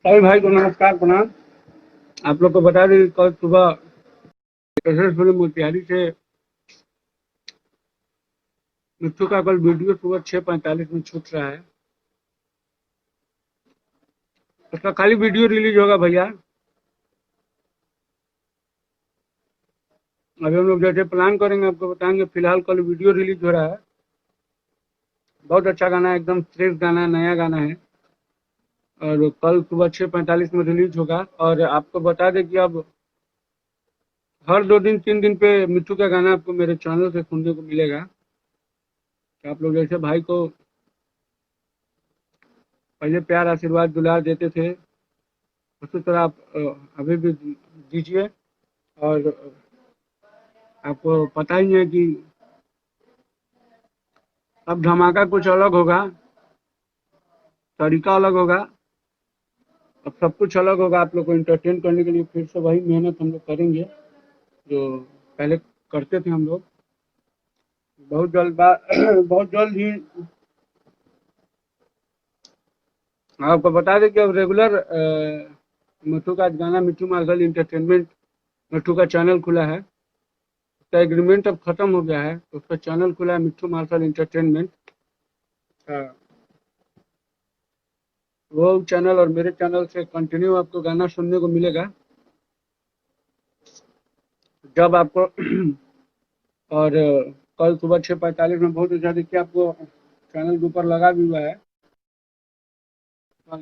सभी भाई को नमस्कार प्रणाम। आप लोग को बता दें कल सुबह सक्सेसफुली मोतिहारी से मिट्टू का कल वीडियो सुबह 6:45 में छूट रहा है। उसका खाली वीडियो रिलीज होगा भैया। अभी हम लोग जैसे प्लान करेंगे आपको बताएंगे। फिलहाल कल वीडियो रिलीज हो रहा है। बहुत अच्छा गाना है, एकदम फ्रेश गाना है, नया गाना है और कल सुबह 6:45 में रिलीज होगा। और आपको बता दें कि अब हर 2 दिन 3 दिन पे मिट्टू का गाना आपको मेरे चैनल से सुनने को मिलेगा। तो आप लोग जैसे भाई को पहले प्यार आशीर्वाद दुलार देते थे उसी तरह आप अभी भी दीजिए। और आपको पता ही है कि अब धमाका कुछ अलग होगा, तरीका अलग होगा, अब सब कुछ अलग होगा। आप लोग को इंटरटेन करने के लिए फिर से वही मेहनत हम लोग करेंगे जो पहले करते थे हम लोग। बहुत जल्द बहुत जल्द ही आपको बता दें कि अब रेगुलर मिट्टू का गाना मिट्टू मार्शल इंटरटेनमेंट मिट्टू का चैनल खुला है। उसका एग्रीमेंट अब खत्म हो गया है तो उसका चैनल खुला है मिट्टू मार्शल इंटरटेनमेंट। वो चैनल और मेरे चैनल से कंटिन्यू आपको गाना सुनने को मिलेगा जब आपको और कल सुबह 6:45 में बहुत अच्छा देखिए आपको चैनल के ऊपर लगा भी हुआ है। कल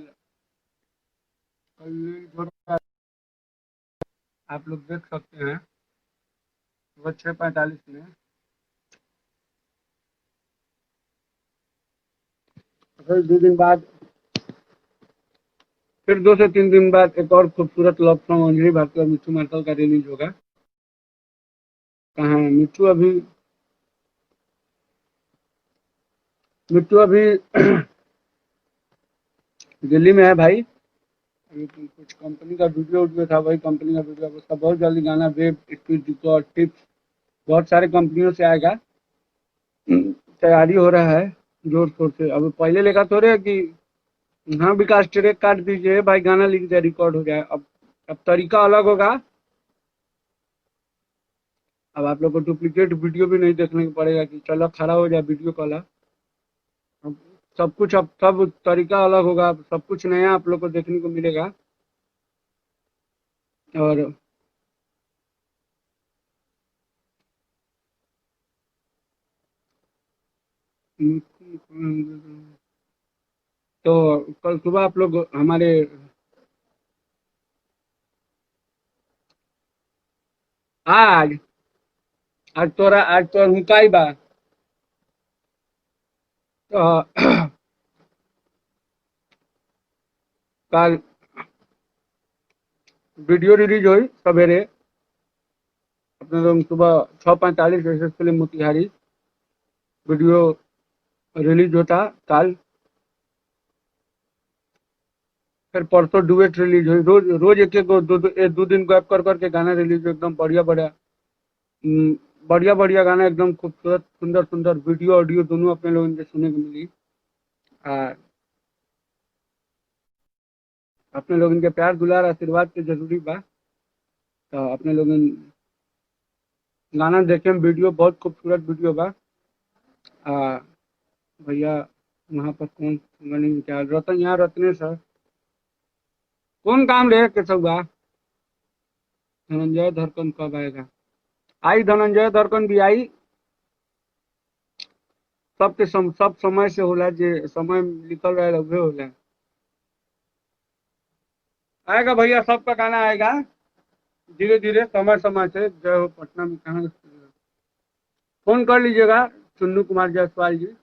कल थोड़ा आप लोग देख सकते हैं सुबह 6:45 में। फिर 2 दिन बाद फिर 2 से 3 दिन बाद एक और खूबसूरत लव सॉन्ग अंजलि भारती और मिट्टू मार्शल का रिलीज होगा। कहाँ है मिट्टू अभी दिल्ली में है भाई। अभी कुछ कंपनी का वीडियो था, वही कंपनी का वीडियो उसका बहुत जल्दी गाना वेब स्पीड रिकॉर्ड टिप्स बहुत सारे कंपनियों से आएगा। तैयारी हो रहा है जोर शोर से। अब पहले लेखा थोड़े है कि हाँ विकास ट्रैक काट दीजिए भाई गाना लिख दिया रिकॉर्ड हो जाए। अब तरीका अलग होगा। अब आप लोग को डुप्लीकेट वीडियो भी नहीं देखने को पड़ेगा कि चलो खड़ा हो जाए वीडियो कॉल। अब सब कुछ अब सब तरीका अलग होगा, अब सब कुछ नया आप लोग को देखने को मिलेगा। और तो कल सुबह आप लोग हमारे आज आज तोरा हुकाई बा। तो कल वीडियो रिलीज हुई सवेरे अपने लोग सुबह 6:45 सक्सेसफुली मोतिहारी वीडियो रिलीज होता कल। फिर परसों डुएट रिलीज हुई। रोज रोज एक एक दो दिन गैप कर करके गाना रिलीज एकदम बढ़िया बढ़िया हम्म, बढ़िया बढ़िया गाना एकदम खूबसूरत सुंदर सुंदर वीडियो ऑडियो दोनों अपने लोगों के सुनने को मिली। आ, अपने लोगों के प्यार दुलार आशीर्वाद के जरूरी बा। तो अपने लोग गाना देखे वीडियो बहुत खूबसूरत वीडियो बा। आ, भैया वहाँ पर कौन गणी क्या रतन यहाँ रत्नेश सर कौन काम रहे केशव बा। धनंजय धड़कन कब आएगा? आई धनंजय धड़कन भी आई। सब समय से होला जे समय लिखल रहे उहे होला। आएगा भैया, सबका गाना आएगा धीरे धीरे समय समय से। जय हो पटना में कहाँ फोन कर लीजिएगा। चुन्नू कुमार जायसवाल जी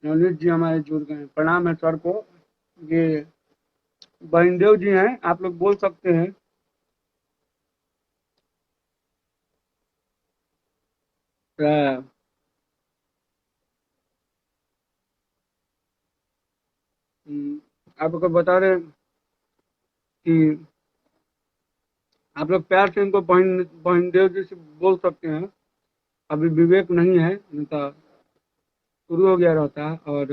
नवनीत जी हमारे जुड़ गए हैं, प्रणाम है सर को। ये बहिनदेव जी हैं, आप लोग बोल सकते हैं। अ, आपको बता रहे हैं कि आप लोग प्यार से इनको बहिनदेव जी से बोल सकते हैं। अभी विवेक नहीं है, नहीं तो शुरू हो गया रहता। और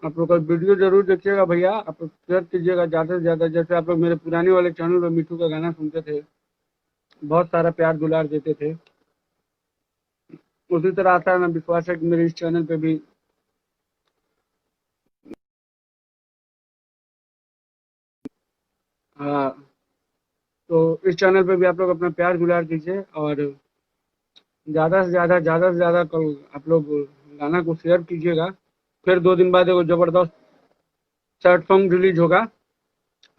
आप लोग का वीडियो जरूर देखिएगा भैया, आप लोग शेयर कीजिएगा ज़्यादा से ज़्यादा। जैसे आप लोग मेरे पुराने वाले चैनल पर मिट्टू का गाना सुनते थे, बहुत सारा प्यार दुलार देते थे, उसी तरह आता है ना, विश्वास है कि मेरे इस चैनल पे भी हाँ, तो इस चैनल पे भी आप लोग अपना प्यार दुलार दीजिए और ज़्यादा से ज़्यादा कल आप लोग गाना को शेयर कीजिएगा। फिर 2 दिन बाद एगो जबरदस्त सैड सॉन्ग रिलीज होगा,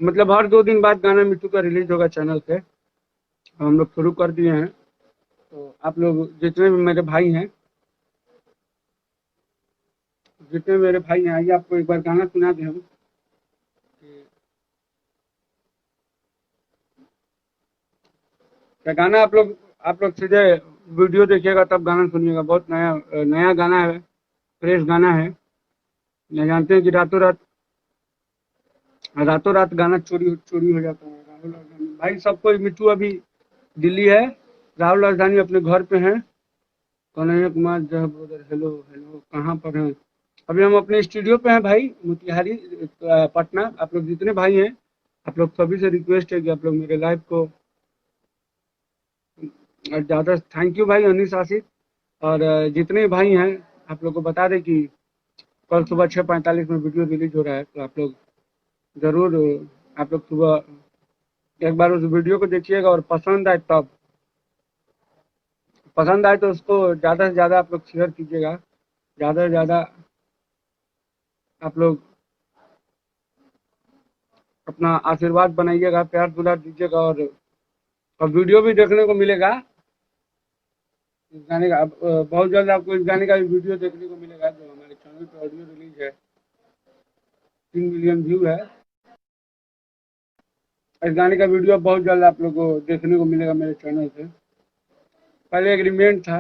मतलब हर 2 दिन बाद गाना मिट्टू का रिलीज होगा चैनल पे। हम लोग शुरू कर दिए हैं, तो आप लोग जितने भी मेरे भाई हैं, आइए आपको एक बार गाना सुना दें हम। क्या गाना आप लोग सीधे वीडियो देखिएगा तब गाना सुनिएगा। बहुत नया नया गाना है, फ्रेश गाना है। मैं जानते हैं कि रातों रात गाना चोरी चोरी हो जाता है। राहुल राजधानी भाई सबको, मिट्टू अभी दिल्ली है, राहुल राजधानी अपने घर पे हैं। कन्हैया कुमार जय ब्रदर, हेलो हेलो, कहाँ पर हैं? अभी हम अपने स्टूडियो पे हैं भाई, मोतिहारी पटना। आप लोग जितने भाई हैं, आप लोग सभी से रिक्वेस्ट है कि आप लोग मेरे लाइव को ज़्यादा, थैंक यू भाई अनिश आशिक। और जितने भाई हैं, आप लोग को बता दें कि कल सुबह 6:45 में वीडियो रिलीज हो रहा है, तो आप लोग ज़रूर आप लोग सुबह एक बार उस वीडियो को देखिएगा और पसंद आए तब, पसंद आए तो उसको ज़्यादा से ज़्यादा आप लोग शेयर कीजिएगा। ज़्यादा से ज़्यादा आप लोग अपना आशीर्वाद बनाइएगा, प्यार दुलार दीजिएगा। और वीडियो भी देखने को मिलेगा इस गाने का। बहुत जल्द आपको इस गाने का भी वीडियो देखने को मिलेगा, जो हमारे चैनल पे ऑडियो रिलीज है। 3 मिलियन व्यू है इस गाने का वीडियो। बहुत जल्द आप लोग को देखने को मिलेगा मेरे चैनल पे। पहले एग्रीमेंट था।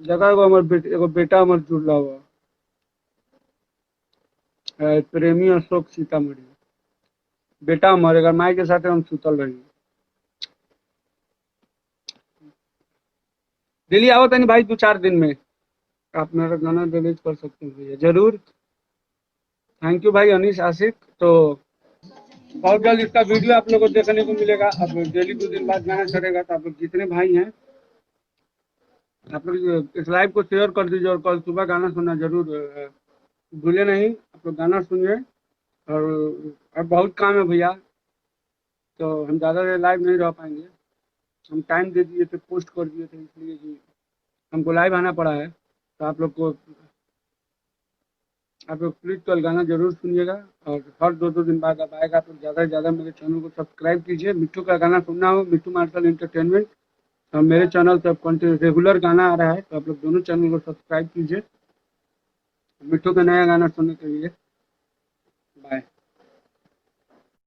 जगह को हमारे एगो बेटा हमारे जुड़ला हुआ है, प्रेमी अशोक सीतामढ़ी। बेटा मरेगा, माई के साथ हम सुतल रही। दिल्ली आओ तनी भाई 2-4 दिन में, आप मेरा गाना रिलीज कर सकते हैं भैया, जरूर। थैंक यू भाई अनिश आशिक। तो बहुत जल्द इसका वीडियो आप लोगों को देखने को मिलेगा। अब डेली 2 दिन बाद गाना चलेगा, तो आप लोग जितने भाई हैं, आप लोग इस लाइव को शेयर कर दीजिए और कल सुबह गाना सुनना जरूर भूले नहीं। आप लोग गाना सुनिए। और अब बहुत काम है भैया, तो हम ज़्यादा देर लाइव नहीं रह पाएंगे। हम टाइम दे दिए थे, पोस्ट कर दिए थे, इसलिए कि हमको लाइव आना पड़ा है। तो आप लोग प्लीज़ कल गाना ज़रूर सुनिएगा। और हर 2-2 दिन बाद अब आएगा, तो ज़्यादा से ज़्यादा मेरे चैनल को सब्सक्राइब कीजिए। मिट्टू का गाना सुनना हो, मिट्टू मार्शल एंटरटेनमेंट, और मेरे चैनल पे कंटिन्यू रेगुलर गाना आ रहा है, तो आप लोग दोनों चैनल को सब्सक्राइब कीजिए मिट्टू का नया गाना सुनने के लिए।